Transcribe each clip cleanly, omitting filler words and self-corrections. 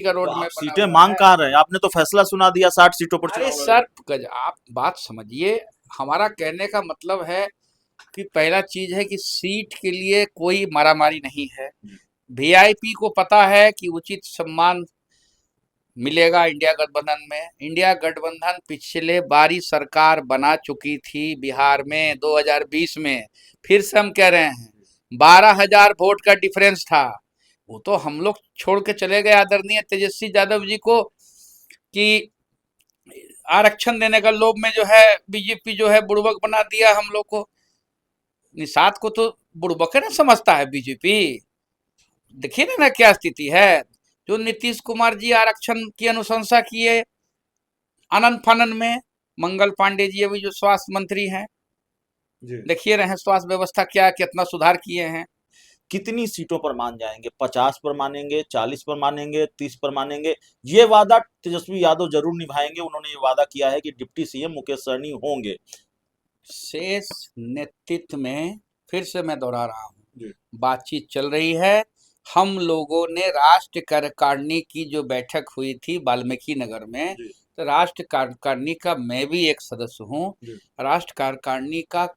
का रोड तो आप मैप बना सीटें हुआ मांग है। कहाँ रहे हैं? आपने तो फैसला सुना दिया 60 सीटों पर अरे चुनाव सर, लड़ेंगे। आप बात समझिए। हमारा कहने का मतलब है कि पहला चीज है कि सीट के लिए कोई मारामारी नहीं है। जी। वीआईपी को पता है कि उचित सम्मान मिलेगा इंडिया गठबंधन में। इंडिया गठबंधन पिछले बारी सरकार बना चुकी थी बिहार में 2020 में। फिर से हम कह रहे हैं 12,000 वोट का डिफरेंस था। वो तो हम लोग छोड़ के चले गए आदरणीय तेजस्वी यादव जी को कि आरक्षण देने का लोभ में जो है बीजेपी जो है बुड़बक बना दिया हम लोग को। निषाद को तो बुड़बक ना समझता है बीजेपी। देखिए ना क्या स्थिति है। जो नीतीश कुमार जी आरक्षण की अनुशंसा किए आनंद फानन में, मंगल पांडे जी अभी जो स्वास्थ्य मंत्री हैं, जी। देखिए रहे हैं स्वास्थ्य व्यवस्था क्या कितना सुधार किए हैं। कितनी सीटों पर मान जाएंगे? 50 पर मानेंगे, 40 पर मानेंगे, 30 पर मानेंगे? ये वादा तेजस्वी यादव जरूर निभाएंगे। उन्होंने ये वादा किया है कि डिप्टी सीएम मुकेश सहनी होंगे। शेष नेतृत्व में फिर से मैं दोहरा रहा हूँ, जी। बातचीत चल रही है। हम लोगों ने राष्ट्र कार्यकारिणी की जो बैठक हुई थी वाल्मीकि नगर में, जी। तो राष्ट्र कार्यकारिणी का मैं भी एक सदस्य हूँ। जी। राष्ट्र कार्यकारिणी का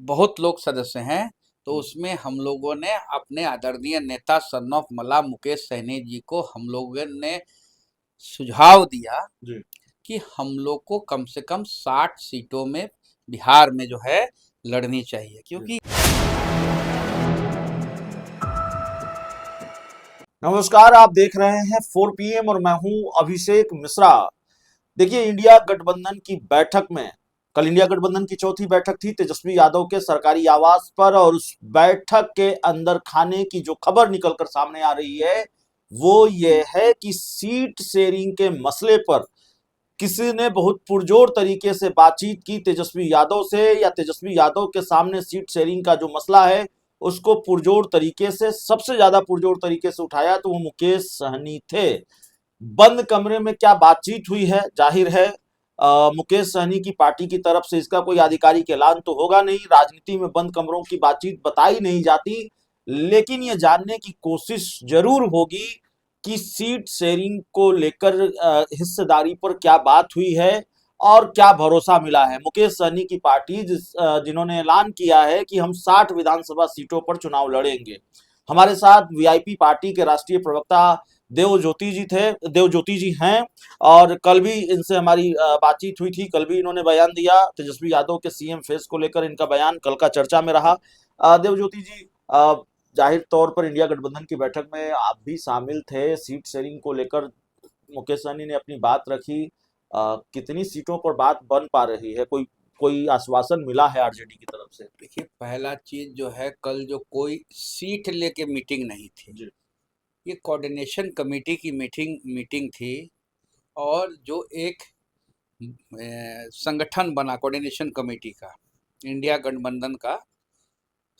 बहुत लोग सदस्य हैं। तो जी। उसमें हम लोगों ने अपने आदरणीय नेता सन ऑफ मला मुकेश सहनी जी को हम लोगों ने सुझाव दिया जी। कि हम लोग को कम से कम 60 सीटों में बिहार में जो है लड़नी चाहिए, क्योंकि नमस्कार, आप देख रहे हैं 4 PM और मैं हूं अभिषेक मिश्रा। देखिए, इंडिया गठबंधन की बैठक में कल इंडिया गठबंधन की चौथी बैठक थी तेजस्वी यादव के सरकारी आवास पर, और उस बैठक के अंदर खाने की जो खबर निकलकर सामने आ रही है वो ये है कि सीट शेयरिंग के मसले पर किसी ने बहुत पुरजोर तरीके से बातचीत की तेजस्वी यादव से, या तेजस्वी यादव के सामने सीट शेयरिंग का जो मसला है उसको पुरजोर तरीके से, सबसे ज्यादा पुरजोर तरीके से उठाया तो वो मुकेश सहनी थे। बंद कमरे में क्या बातचीत हुई है, जाहिर है मुकेश सहनी की पार्टी की तरफ से इसका कोई आधिकारिक ऐलान तो होगा नहीं। राजनीति में बंद कमरों की बातचीत बताई नहीं जाती, लेकिन ये जानने की कोशिश जरूर होगी कि सीट शेयरिंग को लेकर हिस्सेदारी पर क्या बात हुई है और क्या भरोसा मिला है। मुकेश सहनी की पार्टी जिन्होंने ऐलान किया है कि हम 60 विधानसभा सीटों पर चुनाव लड़ेंगे। हमारे साथ वीआईपी पार्टी के राष्ट्रीय प्रवक्ता देव ज्योति जी हैं, और कल भी इनसे हमारी बातचीत हुई थी। कल भी इन्होंने बयान दिया तेजस्वी यादव के सीएम फेस को लेकर। इनका बयान कल का चर्चा में रहा। देव ज्योति जी, जाहिर तौर पर इंडिया गठबंधन की बैठक में आप भी शामिल थे। सीट शेयरिंग को लेकर मुकेश सहनी ने अपनी बात रखी। कितनी सीटों पर बात बन पा रही है? कोई कोई आश्वासन मिला है आरजेडी की तरफ से? देखिए पहला चीज जो है, कल जो कोई सीट लेके मीटिंग नहीं थी, जी। ये कोऑर्डिनेशन कमेटी की मीटिंग मीटिंग थी। और जो एक संगठन बना कोऑर्डिनेशन कमेटी का, इंडिया गठबंधन का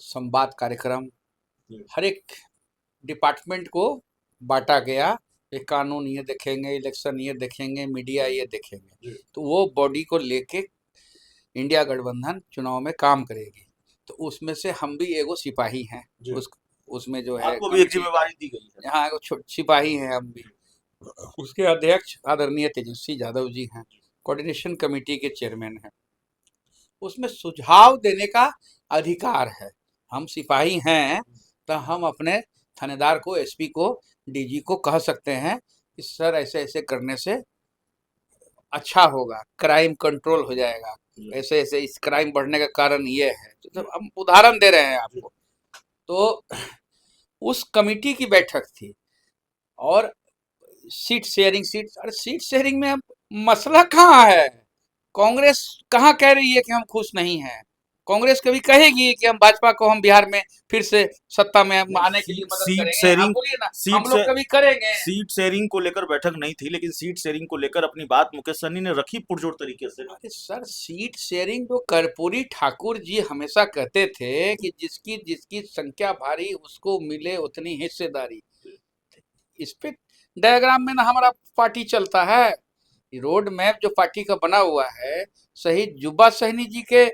संवाद कार्यक्रम, जी। हर एक डिपार्टमेंट को बांटा गया। ये कानून ये देखेंगे, इलेक्शन ये देखेंगे, मीडिया ये देखेंगे। जी। तो वो बॉडी को लेके इंडिया गठबंधन चुनाव में काम करेगी। तो उसमें से हम भी एगो सिपाही हैं। जी। उस उसमें जो है आपको भी एक कमेटी का, जिम्मेवारी दी गई है। यहाँ एगो सिपाही हैं हम भी। उसके अध्यक्ष आदरणीय तेजस्वी यादव जी हैं, कोऑर्डिनेशन कमेटी के चेयरमैन हैं। उसमें सुझाव देने का अधिकार है। हम सिपाही हैं तो हम अपने थानेदार को, एसपी को, डीजी को कह सकते हैं कि सर ऐसे ऐसे करने से अच्छा होगा, क्राइम कंट्रोल हो जाएगा, ऐसे ऐसे इस क्राइम बढ़ने का कारण ये है। तो हम उदाहरण दे रहे हैं आपको। तो उस कमिटी की बैठक थी। और सीट शेयरिंग में अब मसला कहाँ है? कांग्रेस कहाँ कह रही है कि हम खुश नहीं हैं? कांग्रेस कभी कहेगी कि हम भाजपा को हम बिहार में फिर से सत्ता में नहीं, आने के लिए मदद सीट करेंगे? आप शेयरिंग बोलिए ना, सीट हम से लोग कभी करेंगे? सीट शेयरिंग को लेकर बैठक नहीं थी, लेकिन सीट शेयरिंग को लेकर अपनी बात मुकेश सहनी ने रखी पुरजोर तरीके से ना। अरे सर, सीट शेयरिंग जो कर्पूरी ठाकुर जी हमेशा कहते थे कि जिसकी जिसकी संख्या भारी उसको मिले उतनी हिस्सेदारी। इस पे डायग्राम में ना हमारा पार्टी चलता है। रोड मैप जो पार्टी का बना हुआ है, शहीद जुब्बा सहनी जी के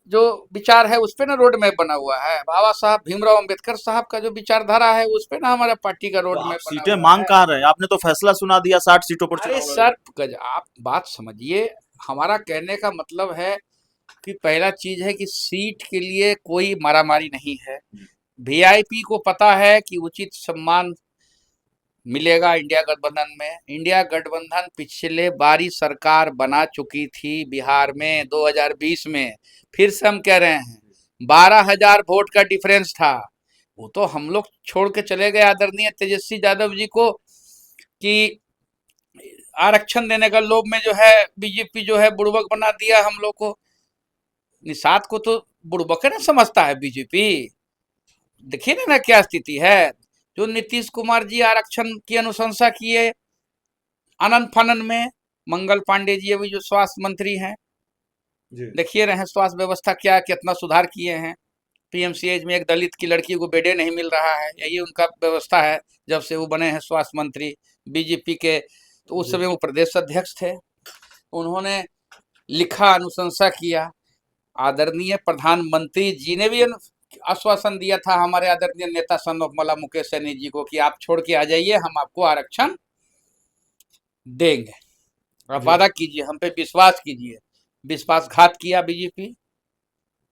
जो विचार है उस पे ना रोड मैप बना हुआ है। बाबा साहब भीमराव अंबेडकर साहब का जो विचारधारा है उस पे ना हमारा पार्टी का तो रोड आप मैप बना सीटें हुआ मांग है। कहाँ रहे हैं? आपने तो फैसला सुना दिया 60 सीटों पर अरे चुनाव सर लड़ेंगे। आप बात समझिए, हमारा कहने का मतलब है कि पहला चीज है कि सीट के लिए कोई मारामारी नहीं है। वीआईपी को पता है कि उचित सम्मान मिलेगा इंडिया गठबंधन में। इंडिया गठबंधन पिछले बारी सरकार बना चुकी थी बिहार में 2020 में। फिर से हम कह रहे हैं 12,000 वोट का डिफरेंस था। वो तो हम लोग छोड़ के चले गए आदरणीय तेजस्वी यादव जी को कि आरक्षण देने का लोभ में जो है बीजेपी जो है बुड़बक बना दिया हम लोग को। निषाद को तो बुड़बक ना समझता है बीजेपी। देखिए ना क्या स्थिति है। जो नीतीश कुमार जी आरक्षण की अनुशंसा किए आनंद फानन में, मंगल पांडे जी अभी जो स्वास्थ्य मंत्री हैं, जी। देखिए रहे हैं स्वास्थ्य व्यवस्था क्या कितना सुधार किए हैं। पीएमसीएच में एक दलित की लड़की को बेडे नहीं मिल रहा है, यही उनका व्यवस्था है जब से वो बने हैं स्वास्थ्य मंत्री बीजेपी के। तो उस समय वो प्रदेश अध्यक्ष थे, उन्होंने लिखा अनुशंसा किया। आदरणीय प्रधानमंत्री जी ने भी आश्वासन दिया था हमारे आदरणीय नेता सन ऑफ मला मुकेश सैनी जी को कि आप छोड़ के आ जाइए, हम आपको आरक्षण देंगे। आप वादा कीजिए, हम पे विश्वास कीजिए। विश्वासघात किया बीजेपी।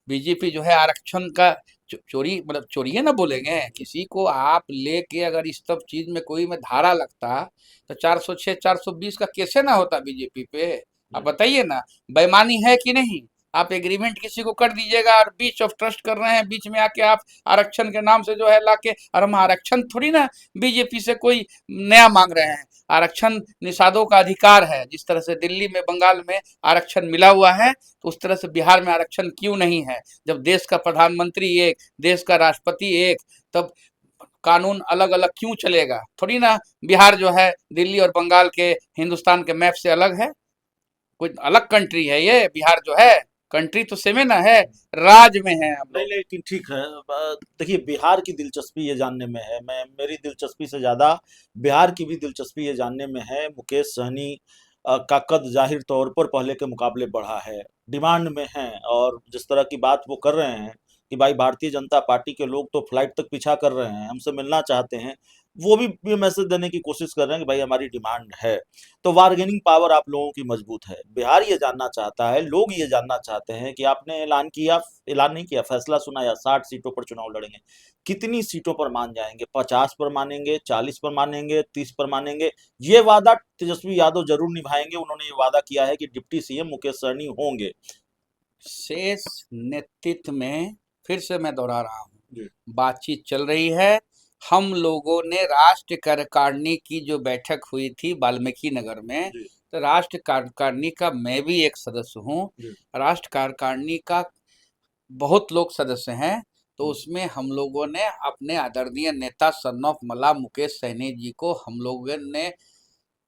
बीजेपी जो है आरक्षण का चोरी, मतलब चोरी है ना बोलेंगे, किसी को आप लेके अगर इस सब चीज में कोई में धारा लगता तो 406 420 का कैसे ना होता बीजेपी पे। आप बताइए ना, बेईमानी है कि नहीं। आप एग्रीमेंट किसी को कर दीजिएगा और बीच ऑफ ट्रस्ट कर रहे हैं, बीच में आके आप आरक्षण के नाम से जो है लाके, और हम आरक्षण थोड़ी ना बीजेपी से कोई नया मांग रहे हैं। आरक्षण निषादों का अधिकार है। जिस तरह से दिल्ली में बंगाल में आरक्षण मिला हुआ है, तो उस तरह से बिहार में आरक्षण क्यों नहीं है। जब देश का प्रधानमंत्री एक, देश का राष्ट्रपति एक, तब कानून अलग अलग क्यों चलेगा। थोड़ी ना बिहार जो है दिल्ली और बंगाल के हिंदुस्तान के मैप से अलग है, कोई अलग कंट्री है ये बिहार जो है। कंट्री तो सेम ना है, राज में है हम नहीं लोग। लेकिन ठीक है। देखिए बिहार की दिलचस्पी ये जानने में है, मैं मेरी दिलचस्पी से ज्यादा बिहार की भी दिलचस्पी ये जानने में है। मुकेश सहनी का कद जाहिर तौर पर पहले के मुकाबले बढ़ा है, डिमांड में है, और जिस तरह की बात वो कर रहे हैं कि भाई भारतीय जनता पार्टी के लोग तो फ्लाइट तक पीछा कर रहे हैं, हमसे मिलना चाहते हैं, वो भी ये मैसेज देने की कोशिश कर रहे हैं कि भाई हमारी डिमांड है। तो बार्गेनिंग पावर आप लोगों की मजबूत है। बिहार ये जानना चाहता है, लोग ये जानना चाहते हैं कि आपने ऐलान किया, ऐलान नहीं किया, फैसला सुनाया 60 सीटों पर चुनाव लड़ेंगे, कितनी सीटों पर मान जाएंगे? 50 पर मानेंगे, 40 पर मानेंगे, 30 पर मानेंगे? ये वादा तेजस्वी यादव जरूर निभाएंगे। उन्होंने ये वादा किया है कि डिप्टी सीएम मुकेश सहनी होंगे। शेष नेतृत्व में फिर से मैं दोहरा रहा हूँ, जी। बातचीत चल रही है। हम लोगों ने राष्ट्र कार्यकारिणी की जो बैठक हुई थी वाल्मीकि नगर में, जी। तो राष्ट्र कार्यकारिणी का मैं भी एक सदस्य हूँ। जी। राष्ट्र कार्यकारिणी का बहुत लोग सदस्य हैं। तो उसमें हम लोगों ने अपने आदरणीय नेता सन ऑफ मला मुकेश सहनी जी को हम लोगों ने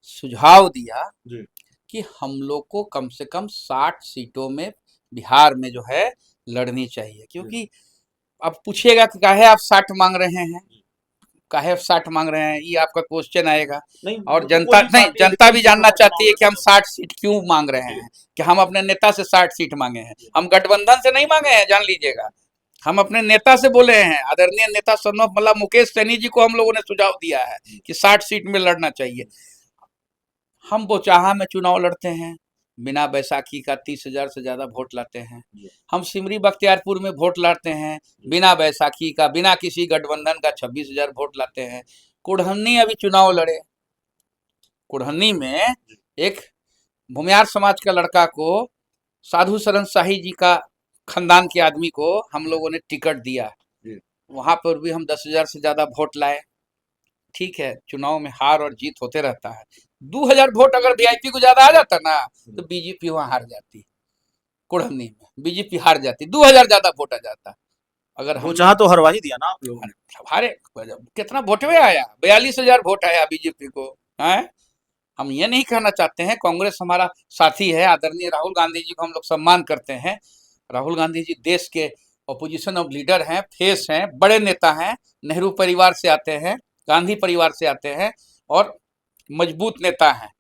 सुझाव दिया जी। कि हम लोग को कम से कम 60 सीटों में बिहार में जो है लड़नी चाहिए। क्योंकि अब पूछिएगा कि काहे आप 60 मांग रहे हैं, काहे आप 60 मांग रहे हैं, ये आपका क्वेश्चन आएगा। नहीं, और वो तो जनता कोई भी नहीं, पार्टी जनता अधिकतम भी सीटों जानना पर चाहती चुनाव है कि हम लड़े। 60 सीट क्यों मांग रहे जी। हैं, कि हम अपने नेता से 60 सीट मांगे हैं। हम गठबंधन से नहीं मांगे हैं, जान लीजिएगा। हम अपने नेता से बोले हैं, आदरणीय नेता सन ऑफ मला मुकेश सहनी जी को हम लोगों ने सुझाव दिया है कि 60 सीट में लड़ना चाहिए। हम बोचाहा में चुनाव लड़ते हैं, बिना बैसाखी का 30,000 से ज्यादा वोट लाते हैं। हम सिमरी बख्तियारपुर में वोट लाते हैं, बिना बैसाखी का, बिना किसी गठबंधन का 26,000 वोट लाते हैं। कुढ़नी अभी चुनाव लड़े, कुढ़नी में एक भूमियार समाज का लड़का को, साधु सरन शाही जी का खानदान के आदमी को हम लोगों ने टिकट दिया। वहां पर भी हम 10,000 से ज्यादा वोट लाए। ठीक है, चुनाव में हार और जीत होते रहता है। 2,000 वोट अगर वीआईपी को ज्यादा आ जाता ना, तो बीजेपी वहां हार जाती। कुढ़नी में बीजेपी हार जाती, 2,000 ज्यादा वोट आ जाता। अगर वो हम चाह लोग तो हरवा ही दिया ना आप लोगों ने। हारे, कितना वोट में आया, 42,000 वोट आया बीजेपी को है। हम ये नहीं कहना चाहते हैं, कांग्रेस हमारा साथी है, आदरणीय राहुल गांधी जी को हम लोग सम्मान करते हैं। राहुल गांधी जी देश के ऑपोजिशन ऑफ लीडर हैं, फेस हैं, बड़े नेता हैं, नेहरू परिवार से आते हैं, गांधी परिवार से आते हैं और मजबूत नेता हैं।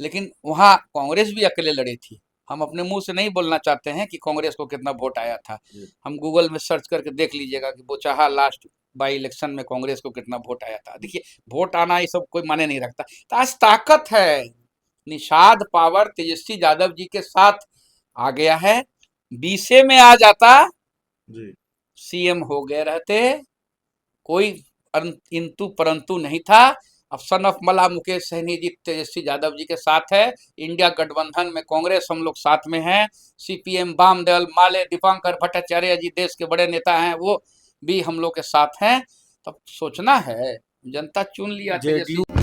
लेकिन वहाँ कांग्रेस भी अकेले लड़ी थी, हम अपने मुंह से नहीं बोलना चाहते हैं कि कांग्रेस को कितना वोट आया था। जी। हम गूगल में सर्च करके देख लीजिएगा कि बोचहा लास्ट बाई इलेक्शन में कांग्रेस को कितना वोट आया था। देखिए, वोट आना ये सब कोई माने नहीं रखता। तो आज ताकत है, निषाद पावर तेजस्वी यादव जी के साथ आ गया है। 20 में आ जाता, जी। सीएम हो गए रहते, कोई इंतु परंतु नहीं था। अब सन ऑफ मला मुकेश सहनी जी तेजस्वी यादव जी के साथ है। इंडिया गठबंधन में कांग्रेस हम लोग साथ में हैं। सीपीएम वामदल माले दीपांकर भट्टाचार्य जी देश के बड़े नेता हैं, वो भी हम लोग के साथ हैं। तब सोचना है, जनता चुन लिया जेडीयू तेजस्वी